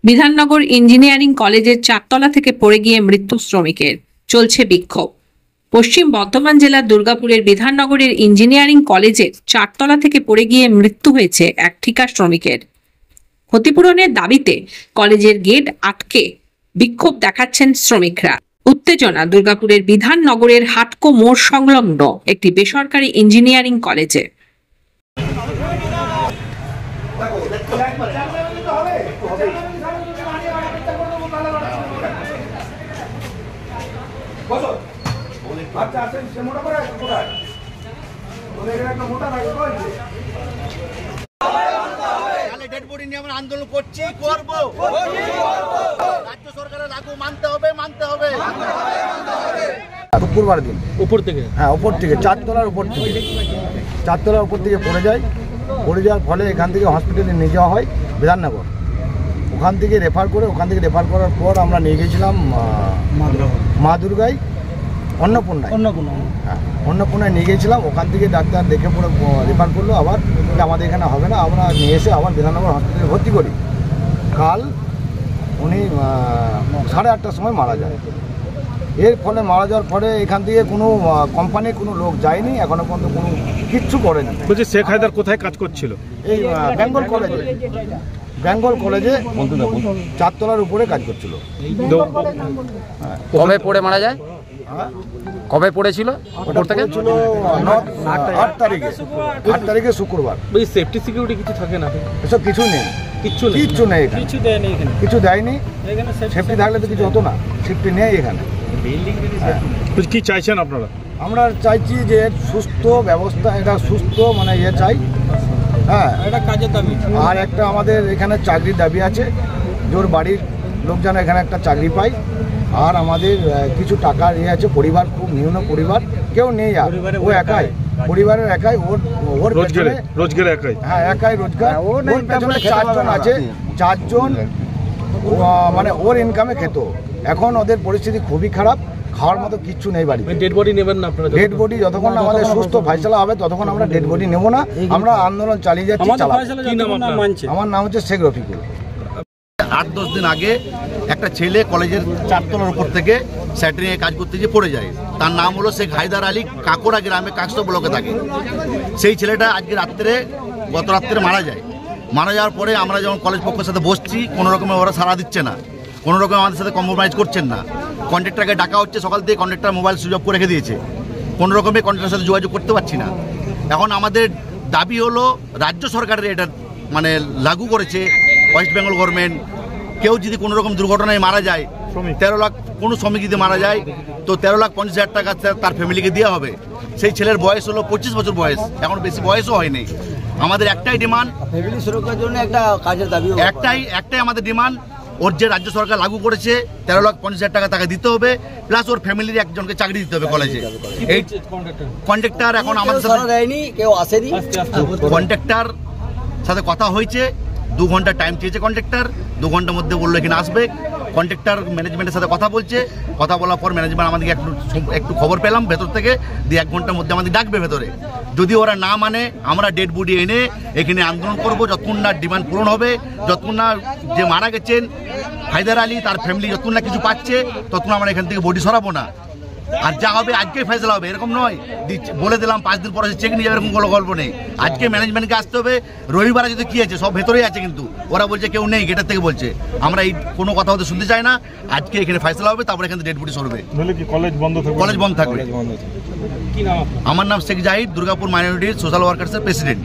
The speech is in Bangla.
বিধাননগর ইঞ্জিনিয়ারিং কলেজের চারতলা থেকে পড়ে গিয়ে মৃত্যু শ্রমিকের, চলছে বিক্ষোভ। পশ্চিম বর্ধমান জেলার দুর্গাপুরের বিধাননগরের ইঞ্জিনিয়ারিং কলেজের চারতলা থেকে পড়ে গিয়ে মৃত্যু হয়েছে এক ঠিকা শ্রমিকের। ক্ষতিপূরণের দাবিতে কলেজের গেট আটকে বিক্ষোভ দেখাচ্ছেন শ্রমিকরা। উত্তেজনা দুর্গাপুরের বিধাননগরের হাটকো মোড় সংলগ্ন একটি বেসরকারি ইঞ্জিনিয়ারিং কলেজে। আন্দোলন করছি, করব। রাজ্য সরকারের লাগু মানতে হবে। শুক্রবার দিন উপর থেকে, হ্যাঁ, উপর থেকে চারতলার উপর থেকে পড়ে যাওয়ার ফলে এখান থেকে হসপিটালে নিয়ে যাওয়া হয় বিধাননগর। ওখান থেকে রেফার করার পর আমরা নিয়ে গেছিলাম মা দুর্গায় অন্নপূর্ণায় নিয়ে গেছিলাম। ওখান থেকে ডাক্তার দেখে পড়ে রেফার করলো আবার যে আমাদের এখানে হবে না, আমরা নিয়ে এসে আবার বিধাননগর হসপিটালে ভর্তি করি। কাল উনি 8:30টার সময় মারা যায়। এর ফলে মারা যাওয়ার পরে এখান থেকে কোনো কোম্পানির কোনো লোক যায়নি, এখনো পর্যন্ত কোনো কিচ্ছু করেনি। বলছি শেখ হায়দার কোথায় কাজ করছিল? এই বেঙ্গল কলেজে চারতলার উপরে কাজ করছিল। কবে পড়ে মারা যায়? কবে পড়েছিল? ওটা থেকে ছিল 8 তারিখে শুক্রবার। সেফটি সিকিউরিটি কিছু থাকে না? এসব কিছু নেই, কিচ্ছু নেই এখানে, কিছু দেয়নি। সেফটি থাকলে তো কিছু হতো না, সেফটি নেই এখানে। কি চাইছেন আপনারা? আমরা চাইছি যে সুস্থ ব্যবস্থা, এটা সুস্থ মানে চাই, হ্যাঁ, এটা কাজের দাবি। আর একটা আমাদের এখানে চাকরির দাবি আছে, জোর বাড়ির লোক যেন এখানে একটা চাকরি পায়। আর আমাদের কিছু টাকার আছে, পরিবার খুব নিম্ন পরিবার, কেউ নেই, আর ও একাই, পরিবারের একাই, ওর রোজগার একাই, হ্যাঁ একাই রোজগার। ওর পেছনে 4 জন আছে, 4 জন মানে ওর ইনকামে খেত। এখন ওদের পরিস্থিতি খুবই খারাপ, খাওয়ার মতো কিচ্ছু নেই বাড়িতে। ডেড বডি নেবেন না আপনারা? ডেড বডি যতক্ষণ আমাদের সুস্থ ফয়সালা হবে ততক্ষণ আমরা ডেড বডি নেব না। আমরা আন্দোলন চালিয়ে যাচ্ছি। আমার নাম হচ্ছে শেখ রফিকুল। 8-10 দিন আগে একটা ছেলে কলেজের চারতলার উপর থেকে স্যাটারিংয়ে কাজ করতে গিয়ে পড়ে যায়। তার নাম হলো শেখ হায়দার আলী, কাকড়া গ্রামে কাকসা ব্লকে থাকে। সেই ছেলেটা আজকে গত রাত্রে মারা যায়। মারা যাওয়ার পরে আমরা যখন কলেজ পক্ষের সাথে বসছি, কোনো রকমে ওরা সাড়া দিচ্ছে না, কোনো রকম আমাদের সাথে কম্প্রোমাইজ করছেন না। কন্ট্রাক্টরকে ডাকা হচ্ছে সকাল থেকে, কন্ট্রাক্টর মোবাইল সুইচ অফ করে রেখে দিয়েছে, কোনো রকমে কন্ট্রাক্টরের সাথে যোগাযোগ করতে পারছি না। এখন আমাদের দাবি হলো রাজ্য সরকারের এটা মানে লাগু করেছে ওয়েস্ট বেঙ্গল গভর্নমেন্ট। কেউ যদি কোনো রকম দুর্ঘটনায় মারা যায়, 13 লাখ, কোনো শ্রমিক যদি মারা যায় তো 13,50,000 টাকা তার ফ্যামিলিকে দেওয়া হবে। সেই ছেলের বয়স হলো 25 বছর বয়স, এখন বেশি বয়সও হয়নি। আমাদের একটাই ডিমান্ড, ফ্যামিলি সুরক্ষার জন্য একটা কাজের দাবি, একটাই আমাদের ডিমান্ড, ওর যে রাজ্য সরকার লাগু করেছে 13,50,000 টাকা তাকে দিতে হবে, প্লাস ওর ফ্যামিলির একজনকে চাকরি দিতে হবে কলেজে। এই কন্ট্রাক্টর এখন আমাদের সাথে দেয়নি, কেউ আসেনি। কন্ট্রাক্টর সাথে কথা হয়েছে, 2 ঘন্টা টাইম চেয়েছে কন্ট্রাক্টর, 2 ঘন্টার মধ্যে বললো এখানে আসবে। কন্ট্রাক্টর ম্যানেজমেন্টের সাথে কথা বলছে, কথা বলার পর ম্যানেজমেন্ট আমাদেরকে একটু খবর পেলাম ভেতর থেকে, 1 ঘন্টার মধ্যে আমাদের ডাকবে ভেতরে। যদি ওরা না মানে আমরা ডেড বডি এনে এখানে আন্দোলন করবো, যতক্ষণ না ডিমান্ড পূরণ হবে, যতক্ষণ না যে মারা গেছেন হায়দার আলী তার ফ্যামিলি যতক্ষণ না কিছু পাচ্ছে, ততক্ষণ আমরা এখান থেকে বডি সরাবো না। আর যা হবে আজকেই ফয়সালা হবে, এরকম নয় বলে দিলাম 5 দিন পরে চেক নিয়ে যাবে, এরকম কোনো গল্প নেই। আজকে ম্যানেজমেন্টকে আসতে হবে। রবিবারে যদি কি আছে, সব ভেতরেই আছে, কিন্তু ওরা বলছে কেউ নেই, গেটের থেকে বলছে। আমরা এই কোনো কথা হতে শুনতে চাই না। আজকে এখানে ফয়সালা হবে, তারপরে এখানে ডেড বডি সরবে। কলেজ বন্ধ থাকবে। আমার নাম শেখ জাহিদ, দুর্গাপুর মাইনরিটি সোশ্যাল ওয়ার্কার্সের প্রেসিডেন্ট।